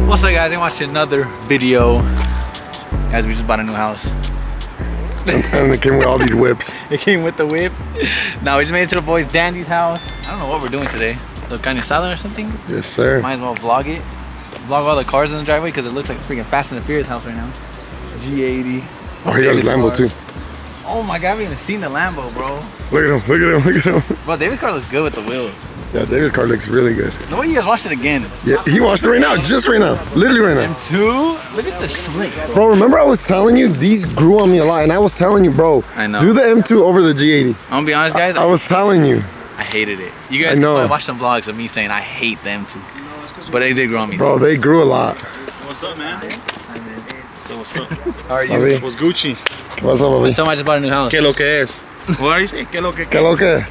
What's up, guys? I watched another video. Guys, we just bought a new house. And it came with all these whips. It came with the whip. Now we just made it to the boys Dandy's house. I don't know what we're doing today. The carne asada or something? Yes, sir. Might as well vlog it. Vlog all the cars in the driveway because it looks like a freaking Fast and the Furious house right now. G80. Oh, he got his Lambo too. Oh my god, I haven't even seen the Lambo, bro. Look at him, look at him, look at him. Bro, David's car looks good with the wheels. Yeah, David's car looks really good. No way you guys watched it again. Yeah, he watched it right now, just right now. Literally right now. M2? Look at the slick, Bro, remember I was telling you, these grew on me a lot. And I was telling you, bro, I know. do the M2 over the G80. I'm gonna be honest, guys. I was telling you. I hated it. You guys can watch some vlogs of me saying I hate the M2. But they did grow on me. Bro, they grew a lot. What's up, man? So what's up? How are you? What's Gucci? What's up, baby? Tell me I just bought a new house. ¿Qué lo que es? What are you saying? ¿Qué lo que? ¿Qué lo que?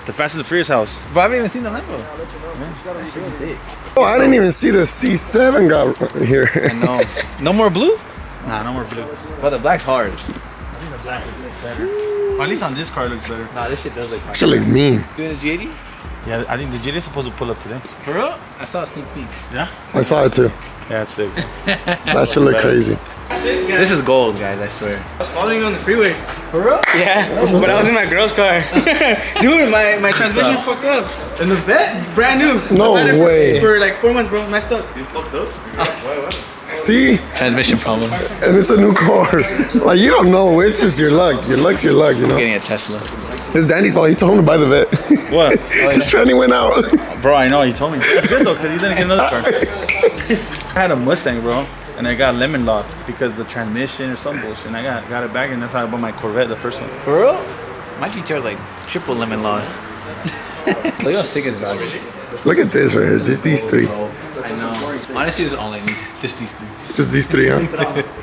The Fast and the Furious house. Bro, I haven't even seen the Lambo. That shit is sick. Oh, I didn't even see the C7 got here. I know. No more blue? Nah, no more blue. But the black's hard. I think the black looks better. Well, at least on this car looks better. Nah, this shit does look hard. Shit look mean. Doing the G80? Yeah, I think the GT is supposed to pull up today. For real? I saw a sneak peek. Yeah? I saw it too. Yeah, it's sick. That should look crazy. This is gold, guys, I swear. I was following you on the freeway. For real? Yeah, but I was in my girl's car. Dude, my transmission fucked up. In the bed? Brand new. No I've had it way. For like 4 months, bro. Messed up. You fucked up? See? Transmission problems. And it's a new car. Like, you don't know. It's just your luck. Your luck's your luck, you know? Getting a Tesla. It's Danny's fault. He told him to buy the vet. What? His tranny went out. Bro, I know, he told me. That's good though, because he's gonna get another car. I had a Mustang, bro, and I got lemon locked because the transmission or some bullshit. And I got it back, and that's how I bought my Corvette, the first one. For real? My GTR is like triple lemon law. Look how thick his dog is. Look at this right here. Just these three. I know. Honestly, this is all I need. Just these three. Just these three, huh?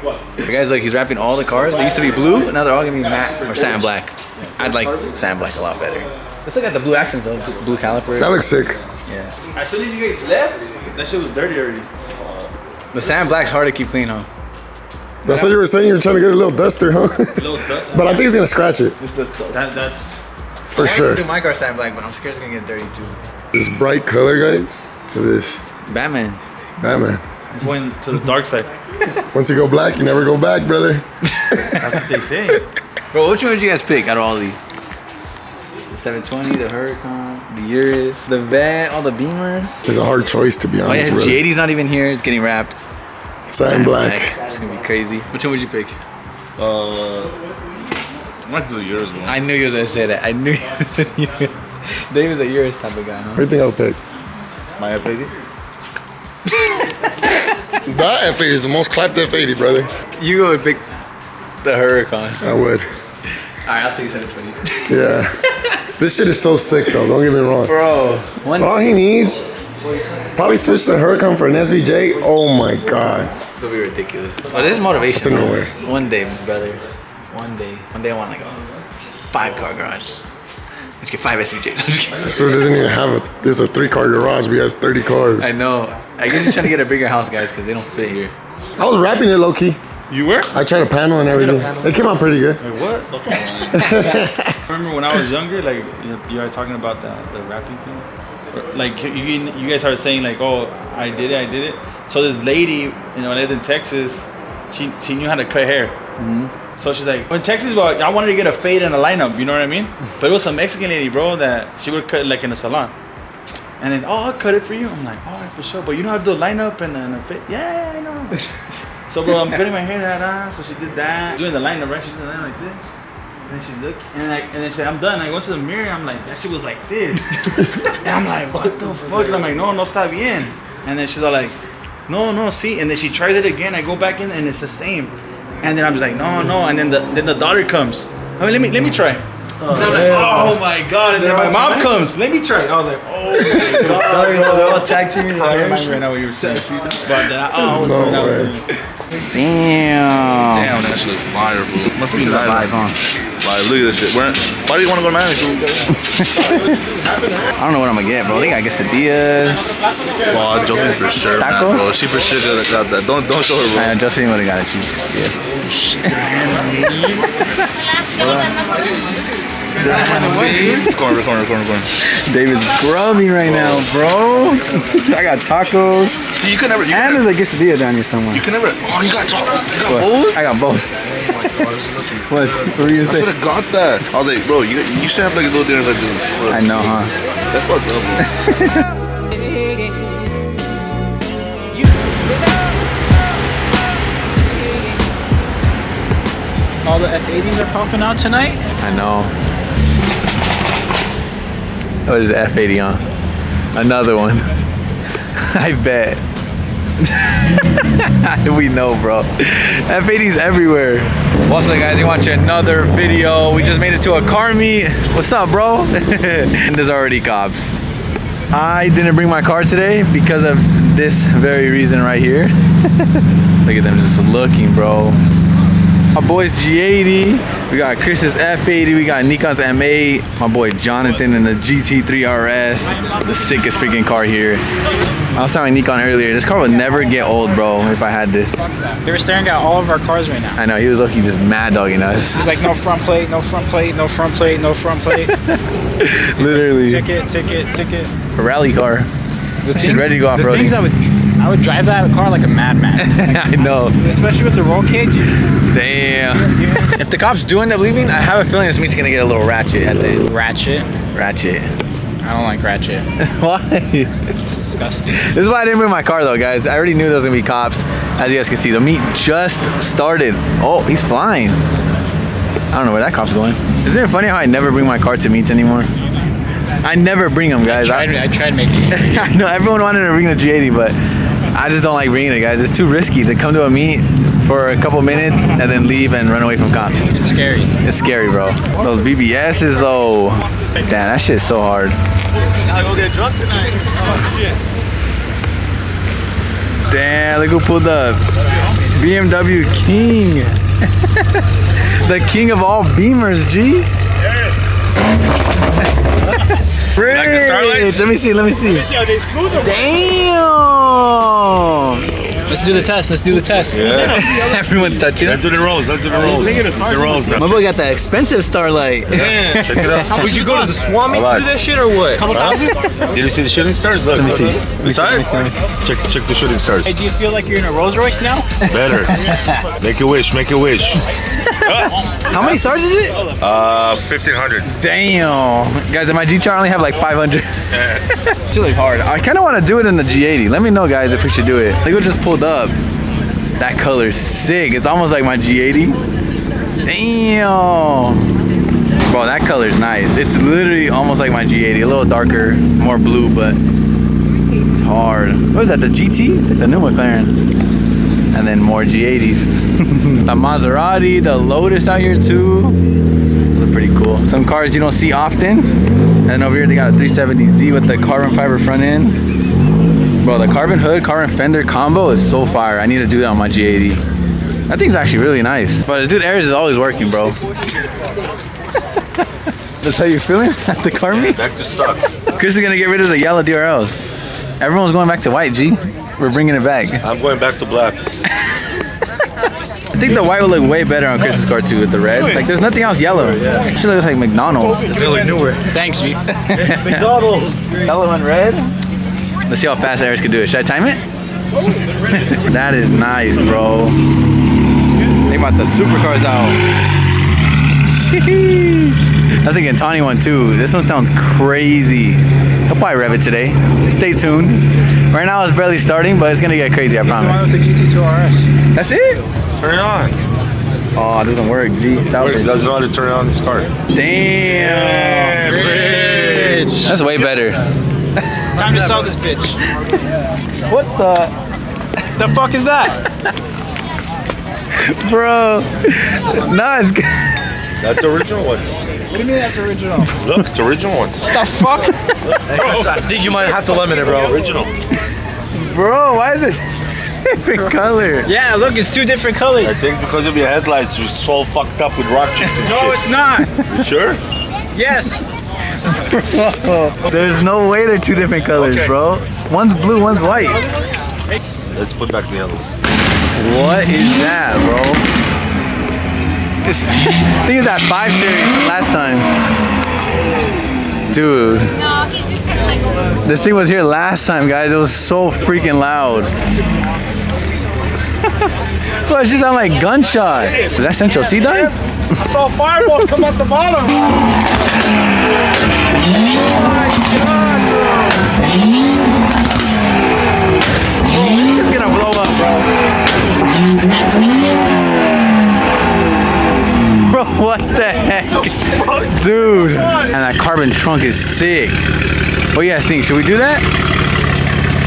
But guys, look, he's wrapping all the cars. They used to be blue, now they're all gonna be matte or satin black. I'd like satin black a lot better. Let's look at the blue accents though, blue caliper. That looks sick. Yeah. As soon as you guys left, that shit was dirty already. The satin black's hard to keep clean, huh? That's what you were saying. You were trying to get a little duster, huh? Little But I think it's gonna scratch it. That's It's for I sure. do my car satin black, but I'm scared it's gonna get dirty too. This bright color, guys, to this. Batman. Batman. going to the dark side. Once you go black, you never go back, brother. That's what they say. Bro, which one did you guys pick out of all these? The 720, the Huracan, the Urus, the Vet, all the Beamers. It's a hard choice, to be Oh yeah, honest. his Really. G80's not even here. It's getting wrapped. Satin black. It's gonna be crazy. Which one would you pick? I might do yours, man. I knew you was gonna say that. I knew you was gonna say Urus. Dave was a Urus type of guy, huh? What do you think I'll pick? My F80? That F80 is the most clapped F80, brother. You go and pick the Huracan. I would. Alright, I'll take 720. Yeah. This shit is so sick, though. Don't get me wrong. Bro, one All he needs, probably switch the Huracan for an SVJ. Oh my God. It'll be ridiculous. But this is motivation. That's nowhere. One day, brother. One day I want like a 5-car garage. Let's get 5 SVJs. I'm just kidding. This dude doesn't even have a, there's a 3-car garage. We has 30 cars. I know. I guess he's trying to get a bigger house, guys, because they don't fit here. I was wrapping it low key. You were? I tried a panel and everything. It came out pretty good. Wait, what? Remember when I was younger, like you were talking about the rapping thing? Like you guys started saying like, oh, I did it. So this lady, you know, lived in Texas. She knew how to cut hair. So she's like, in Texas, well, I wanted to get a fade and a lineup, you know what I mean? But it was some Mexican lady, bro, that she would cut like in a salon. And then, oh, I'll cut it for you. I'm like, oh, for sure. But you know how to do a lineup and a fade? Yeah, I know. So, bro, I'm cutting my hair, so she did that. Doing the lineup, right? She did the lineup like this. And then she looked, and then she said, I'm done. I went to the mirror, I'm like, that shit was like this. And I'm like, what the fuck? And I'm like, no está bien. And then she's all like, no, see. And then she tries it again. I go back in, and it's the same. And then I'm just like, no. And then the daughter comes. I mean, let me try. And I'm like, oh my God. And then my mom comes. Let me try. I was like, oh my God. They're all tag teaming the I hair. remember right now what you were saying. But then I was No doing way. that. Damn. Damn, that shit looks fire, bro. Must be This is a nice. vibe, huh? Like, look at this shit. Why do you want to go to Miami? I don't know what I'm gonna get, bro. They got quesadillas. Oh, Josephine for sure, man, Tacos? bro. She for sure got that. Don't show her, bro. I know Josephine would have got a cheese quesadilla. Corner. David's grubby right now, bro. I got tacos, See, you can never. And there's a quesadilla down here somewhere. You can never. Oh, you got both. What? I got both. What? What were you I gonna should say? have got that. I was like, bro, you should have like a little dinner like this. I know, huh? That's fucked up. All the F80s are popping out tonight. I know. What is the F80 on? Another one. I bet. We know, bro. F80's everywhere. What's up, guys? You watch another video. We just made it to a car meet. What's up, bro? And there's already cops. I didn't bring my car today because of this very reason right here. Look at them just looking, bro. My boy's G80, we got Chris's F80, we got Nikon's M8, my boy Jonathan in the GT3 RS, the sickest freaking car here. I was telling Nikon earlier, this car would never get old, bro, if I had this. They were staring at all of our cars right now. I know, he was lucky just mad dogging us. He's like, no front plate, no front plate, no front plate, no front plate. Literally. Ticket. A rally car. She's ready to go off-roading. The things I would drive that car like a madman. I know. Especially with the roll cage. Damn. If the cops do end up leaving, I have a feeling this meet's gonna get a little ratchet at the end. Ratchet? Ratchet. I don't like ratchet. Why? It's disgusting. This is why I didn't bring my car though, guys. I already knew there was gonna be cops. As you guys can see, the meet just started. Oh, he's flying. I don't know where that cop's going. Isn't it funny how I never bring my car to meets anymore? I never bring them, guys. I tried making it. I know everyone wanted to bring the G80, but I just don't like bringing it, guys. It's too risky to come to a meet for a couple minutes and then leave and run away from cops. It's scary. It's scary, bro. Those BBSs, though. Damn, that shit's so hard. Gotta go get drunk tonight. Oh, shit. Damn, look who pulled up. BMW King. The king of all Beamers, G. Rich. Let me see. Damn. Let's do the test. Yeah. Everyone's touching it. Let's do the rolls. It's the rolls now. My boy got the expensive Starlight. Yeah. Check it out. Would you go to the swap meet to do that shit or what? Did you see the shooting stars? Look. Let me see. Inside? Check the shooting stars. Hey, do you feel like you're in a Rolls Royce now? Better. Make a wish. How many stars is it? 1,500. Damn. Guys, in my G-Char I only have like 500. It looks hard. I kind of want to do it in the G80. Let me know, guys, if we should do it. Look what just pulled up. That color's sick. It's almost like my G80. Damn. Bro, that color's nice. It's literally almost like my G80. A little darker, more blue, but it's hard. What is that, the GT? It's like the new McLaren. And then more G80s. The Maserati, the Lotus out here too. Those are pretty cool. Some cars you don't see often. And then over here they got a 370Z with the carbon fiber front end. Bro, the carbon hood, carbon fender combo is so fire. I need to do that on my G80. That thing's actually really nice. But the dude Aries is always working, bro. That's how you feeling at the car meet? Back to stock. Chris is gonna get rid of the yellow DRLs. Everyone's going back to white, G. We're bringing it back. I'm going back to black. I think the white will look way better on Chris's car too with the red. Like there's nothing else yellow. It should look like McDonald's. It's gonna look newer. Thanks, G. McDonald's. Yellow and red. Let's see how fast Aries can do it. Should I time it? That is nice, bro. Think about the supercars out. Sheesh. I was thinking Tawny one too. This one sounds crazy. He'll probably rev it today. Stay tuned. Right now it's barely starting, but it's gonna get crazy, I promise. The GT2 RS. That's it? Turn it on. Oh, it doesn't work. G, salvage. Doesn't know how to turn it on this car. Damn. Rich. That's way better. Time to sell this bitch. What the? The fuck is that? Bro. Nah, it's good. That's the original ones. What do you mean that's original? Look, it's the original ones. What the fuck? I think you might have to lemon it, bro. Original. Bro, why is it different color? Yeah, look, it's two different colors. I think because of your headlights, you're so fucked up with rock chips and No, shit. it's not. You sure? Yes. There's no way they're two different colors, Okay. bro. One's blue, one's white. Let's put back the yellows. What is that, bro? I think it's that 5 Series from last time. Dude. This thing was here last time, guys. It was so freaking loud. Bro, it just sound like gunshots. Is that Central C done? I saw a fireball come out the bottom. Oh my God, bro. It's gonna blow up, bro. Bro, what the heck? Dude. And that carbon trunk is sick. What do you guys think? Should we do that?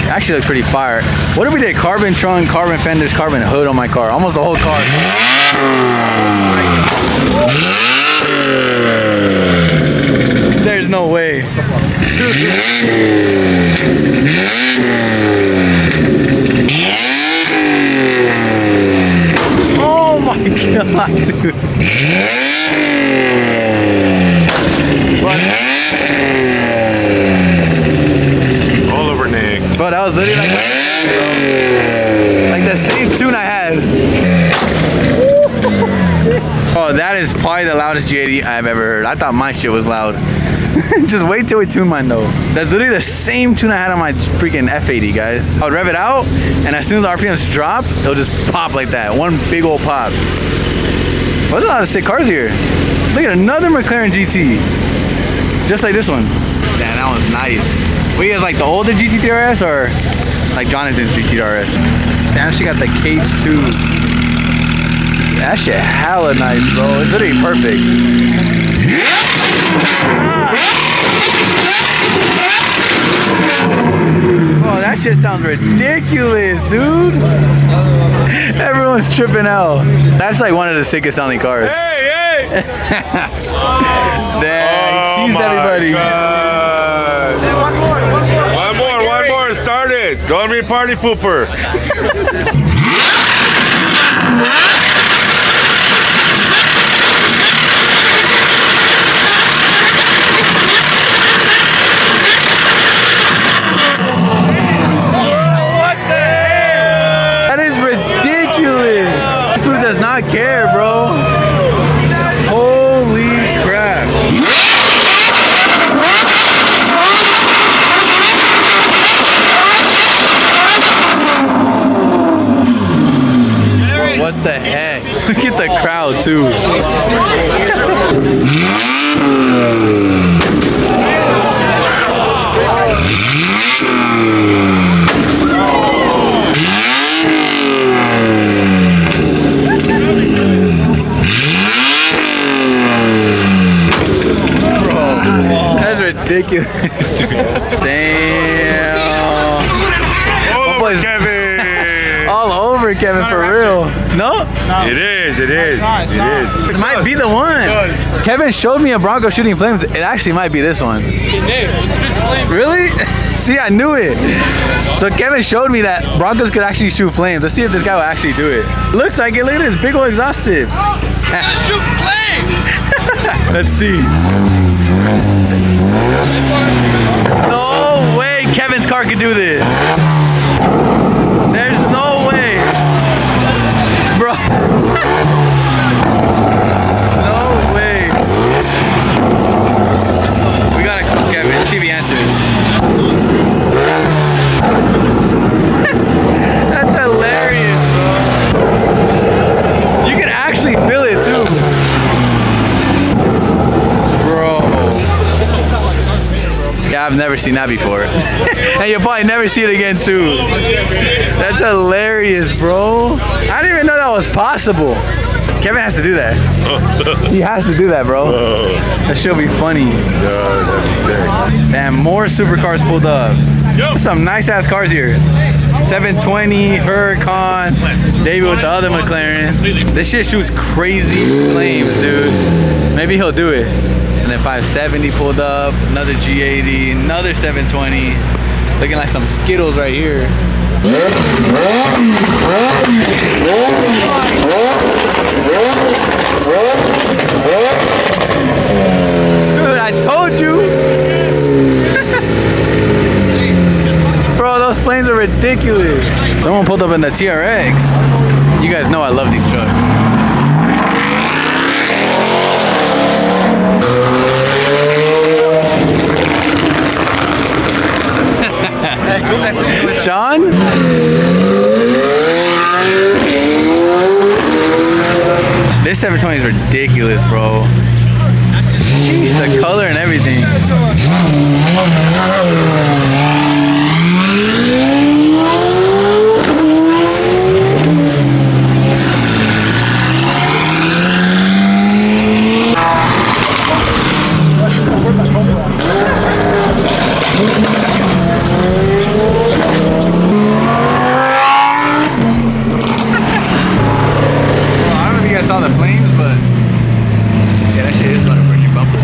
Actually looks pretty fire. What if we did carbon trunk, carbon fenders, carbon hood on my car? Almost the whole car. There's no way. Oh my God, dude. What? All over Nick. Bro, that was literally like the same tune I had. Oh, that is probably the loudest G80 I've ever heard. I thought my shit was loud. Just wait till we tune mine though. That's literally the same tune I had on my freaking F80, guys. I would rev it out, and as soon as the RPMs drop, it'll just pop like that. One big old pop. There's a lot of sick cars here. Look at another McLaren GT. Just like this one. Damn, that one's nice. What, you guys like the older GT3 RS or like Jonathan's GT RS? Damn, she got the cage too. That shit hella nice, bro. It's literally perfect. Oh, that shit sounds ridiculous, dude. Everyone's tripping out. That's like one of the sickest sounding cars. Hey, hey! Damn, teased everybody. God. One more. Start it. Don't be a party pooper. Does not care, bro. Holy crap. Bro, what the heck? Look at the crowd too. Ridiculous, dude. Damn. All over Kevin. All over Kevin for real. No? It is. This might be the one. Kevin showed me a Bronco shooting flames. It actually might be this one. Really? See, I knew it. So Kevin showed me that Broncos could actually shoot flames. Let's see if this guy will actually do it. Looks like it. Look at this big old exhaust tips. Gonna shoot flames. Let's see. No way Kevin's car could do this. There's no way. Bro. No way. We gotta call Kevin, see if he answers. That's hilarious, bro. You can actually feel it too. Yeah, I've never seen that before. And you'll probably never see it again too. That's hilarious, bro. I didn't even know that was possible. Kevin has to do that. He has to do that, bro. That should be funny. That's sick. Damn, more supercars pulled up. Some nice ass cars here. 720, Huracan, David with the other McLaren. This shit shoots crazy flames, dude. Maybe he'll do it. And then 570 pulled up, another G80, another 720. Looking like some Skittles right here. Dude, I told you. Bro, those flames are ridiculous. Someone pulled up in the TRX. You guys know I love these trucks. Sean? This 720 is ridiculous, bro. Jeez, the color and everything. Saw the flames, but yeah, that shit is about to burn your bumper.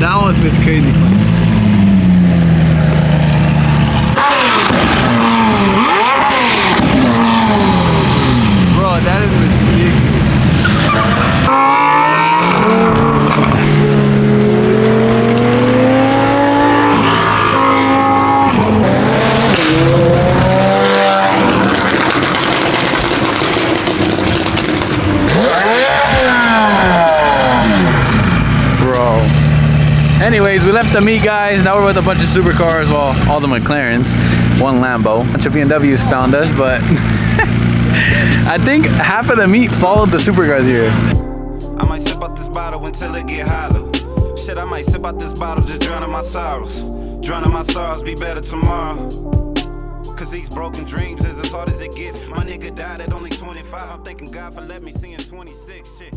That one spits crazy flames. Bro, that is ridiculous. Anyways, we left the meet, guys. Now we're with a bunch of supercars. Well, all the McLarens, one Lambo. A bunch of BMWs found us, but I think half of the meet followed the supercars here. I might sip out this bottle until it get hollow. Shit, I might sip out this bottle, just drowning my sorrows. Drowning my sorrows, be better tomorrow. Cause these broken dreams is as hard as it gets. My nigga died at only 25. I'm thanking God for letting me see in 26. Shit.